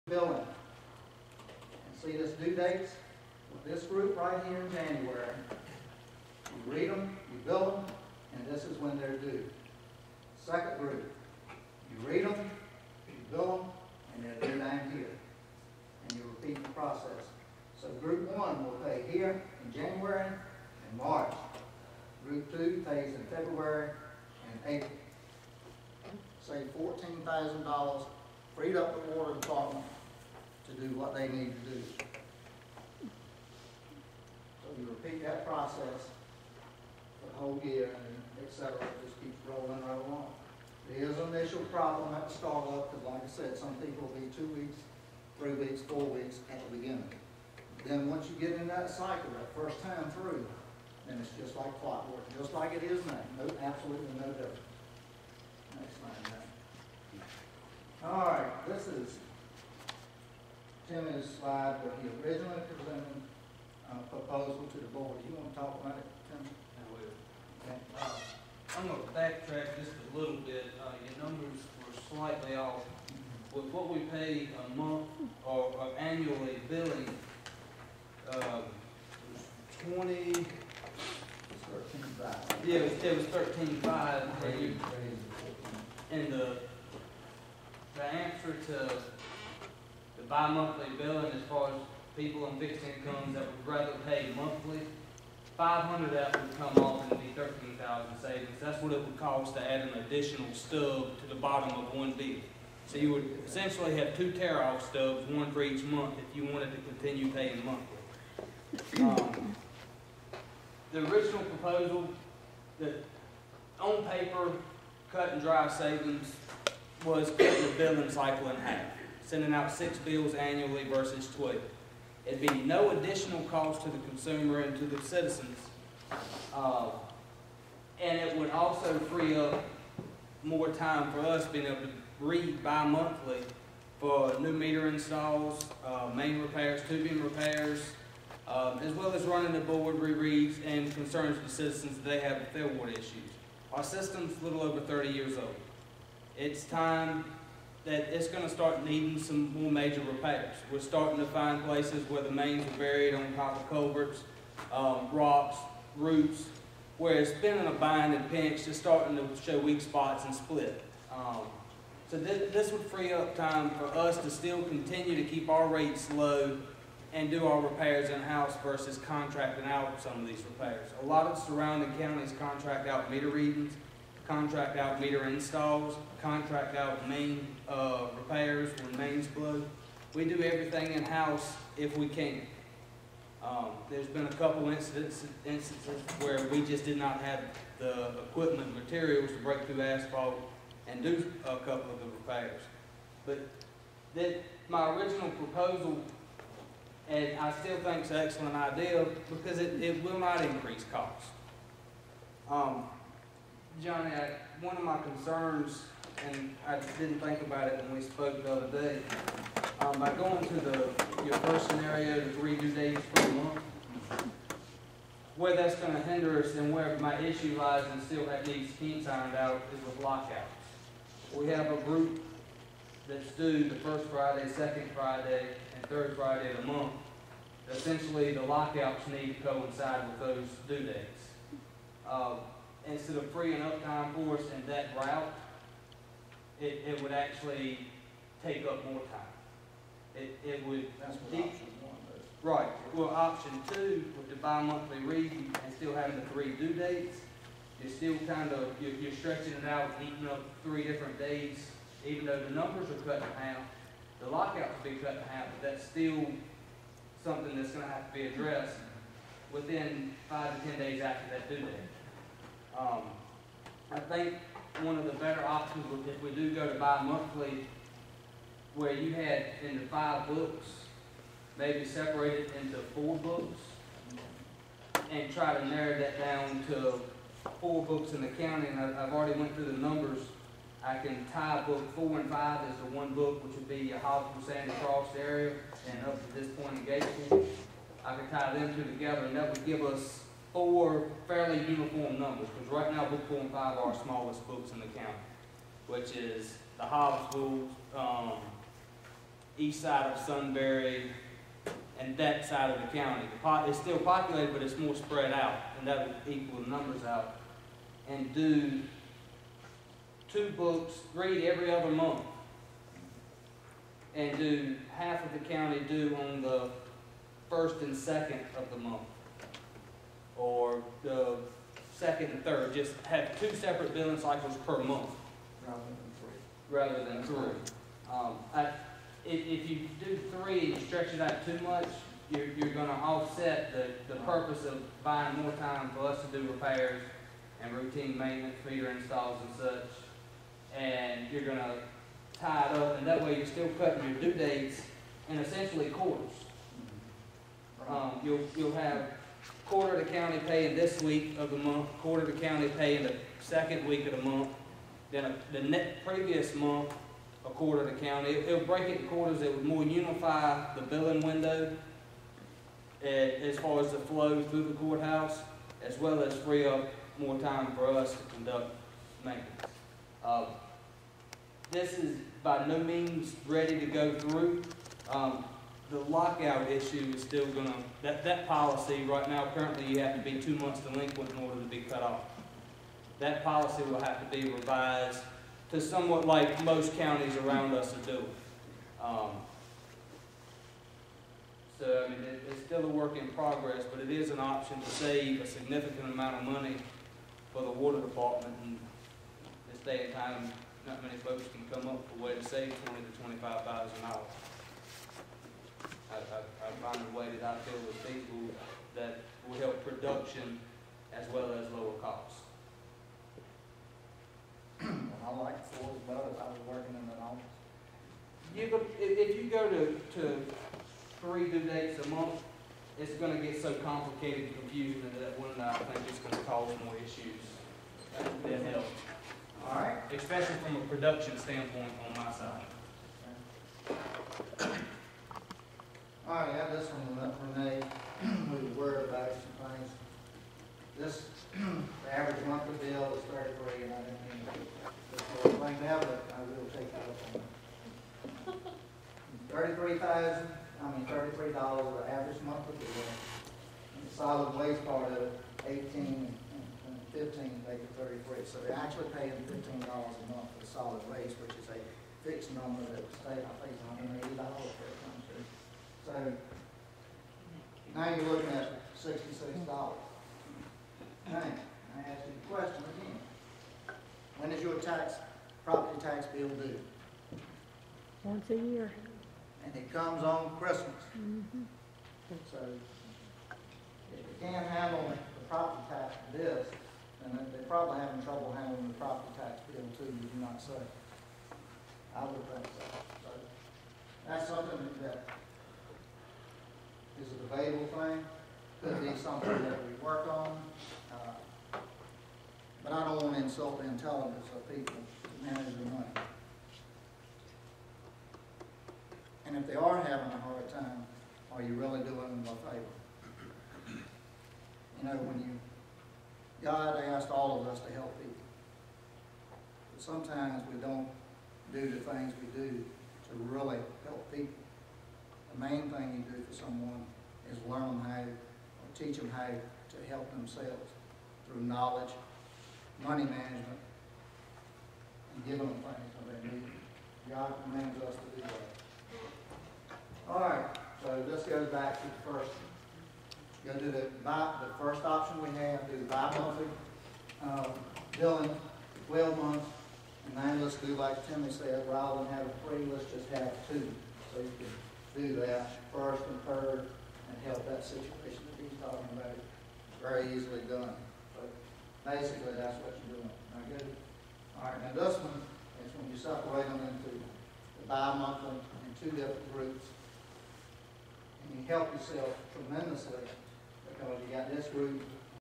billing. And see this due dates with this group right here in January. You read them, you bill them, and this is when they're due. Second group, you read them, you bill them, and they're due down here. And you repeat the process. So group 1 will pay here in January and March. Group 2 pays in February and April. Save $14,000, freed up the water department to do what they need to do. So you repeat that process for the whole year, and et cetera. It just keeps rolling right along. There is an initial problem at the start of, because like I said, some people will be 2 weeks, 3 weeks, 4 weeks at the beginning. Then once you get in that cycle, that first time through, then it's just like clockwork, just like it is now. No, absolutely no different. Next line down. All right, this is Timmy's slide where he originally presented a proposal to the board. You want to talk about it, Tim? I will. Okay. I'm going to backtrack just a little bit. Your numbers were slightly off. With what we pay a month or annually billing, it was 20. Yeah, it was 13.5. And the answer to the bi-monthly billing, as far as people on fixed incomes that would rather pay monthly, 500 of that would come off and be 13,000 savings. That's what it would cost to add an additional stub to the bottom of one bill. So you would essentially have 2 tear-off stubs, one for each month, if you wanted to continue paying monthly. The original proposal, that on paper, cut and dry savings was cutting the billing cycle in half, sending out 6 bills annually versus 12. It'd be no additional cost to the consumer and to the citizens, and it would also free up more time for us being able to read bi-monthly for new meter installs, main repairs, tubing repairs, as well as running the board rereads and concerns with the citizens that they have with their water issues. Our system's a little over 30 years old. It's time that it's going to start needing some more major repairs. We're starting to find places where the mains are buried on top of culverts, rocks, roots, where it's been in a bind and pinch, just starting to show weak spots and split. So this would free up time for us to still continue to keep our rates low and do our repairs in-house versus contracting out some of these repairs. A lot of surrounding counties contract out meter readings, contract out meter installs, contract out main repairs when mains blow. We do everything in-house if we can. There's been a couple instances where we just did not have the equipment materials to break through asphalt and do a couple of the repairs. But my original proposal, and I still think it's an excellent idea because it will not increase costs. Johnny, one of my concerns, and I didn't think about it when we spoke the other day, by going to your first scenario, the 3 due days per month, where that's going to hinder us and where my issue lies and still that needs to keep ironed out is with lockouts. We have a group that's due the first Friday, second Friday, and third Friday of the month. Essentially, the lockouts need to coincide with those due dates. Instead of freeing up time for us in that route, it would actually take up more time. It would. That's what option 1 does. Right. Well, option 2 with the bi-monthly reading and still having the 3 due dates, you're still kind of you're stretching it out, eating up 3 different days. Even though the numbers are cut in half, the lockouts will be cut in half, but that's still something that's going to have to be addressed within 5 to 10 days after that due date. I think one of the better options would, if we do go to bi-monthly, where you had into 5 books, maybe separate it into 4 books, and try to narrow that down to 4 books in the county. And I've already went through the numbers. I can tie book 4 and 5 as the one book, which would be a Hosford, Sandy Cross area, and up to this point in Gatesville. I could tie them 2 together, and that would give us 4 fairly uniform numbers, because right now book 4 and 5 are our smallest books in the county, which is the Hosford, east side of Sunbury and that side of the county. It's still populated, but it's more spread out, and that would equal the numbers out. And do 2 books, read every other month. And do half of the county due on the 1st and 2nd of the month. Or the 2nd and 3rd. Just have 2 separate billing cycles per month. Rather than 3. If you do 3 and stretch it out too much, you're going to offset the purpose of buying more time for us to do repairs and routine maintenance, meter installs and such. And you're going to tie it up, and that way you're still cutting your due dates in essentially quarters. You'll have quarter of the county paying this week of the month, quarter of the county paying the 2nd week of the month, then the previous month, a quarter of the county. It'll break it in quarters. It would more unify the billing window as far as the flow through the courthouse, as well as free up more time for us to conduct maintenance. This is by no means ready to go through. The lockout issue is still going to, that policy right now, currently you have to be 2 months delinquent in order to be cut off. That policy will have to be revised to somewhat like most counties around us are doing. So, I mean, it's still a work in progress, but it is an option to save a significant amount of money for the water department. And this day and time, not many folks can come up with a way to save $20,000 to $25,000. I find a way that I feel is feasible that will help production as well as lower costs. I like Ford's boat. I was working in an office. If you go to 3 due dates a month, it's going to get so complicated and confusing that one I think it's going to cause more issues than help. All right. Especially from a production standpoint on my side. All right, I got this one from Renee. We were worried about some things. This, the average monthly bill is 33, and I didn't mean this whole thing now, but I will take that up on it. $33 the average monthly bill. And the solid waste part of it, 18 and 15, make it 33. So they're actually paying $15 a month for solid waste, which is a fixed number that the state, I think, is $180 for it comes to. So now you're looking at $66. Now, I ask you the question again. When is your property tax bill due? Once a year. And it comes on Christmas. Mm-hmm. So if you can't handle the property tax for this, then they're probably having trouble handling the property tax bill too, would you not say? I would think so. So that's something that is a debatable thing. Could be something that we work on. But I don't want to insult the intelligence of people to manage their money. And if they are having a hard time, are you really doing them a favor? You know, God asked all of us to help people. But sometimes we don't do the things we do to really help people. The main thing you do for someone is learn them how, or teach them how to help themselves through knowledge, money management, and giving them things when they need it. God commands us to do that. All right, so this goes back to the first. Go to the first option we have, do the bi-monthly billing, 12 months, and then let's do like Timmy said, rather than have 3, let's just have 2. So you can do that first and third and help that situation that he's talking about. Very easily done. But basically, that's what you're doing. All right, good? All right, now this one is when you separate them into the bi-monthly in 2 different groups. And you help yourself tremendously because you got this group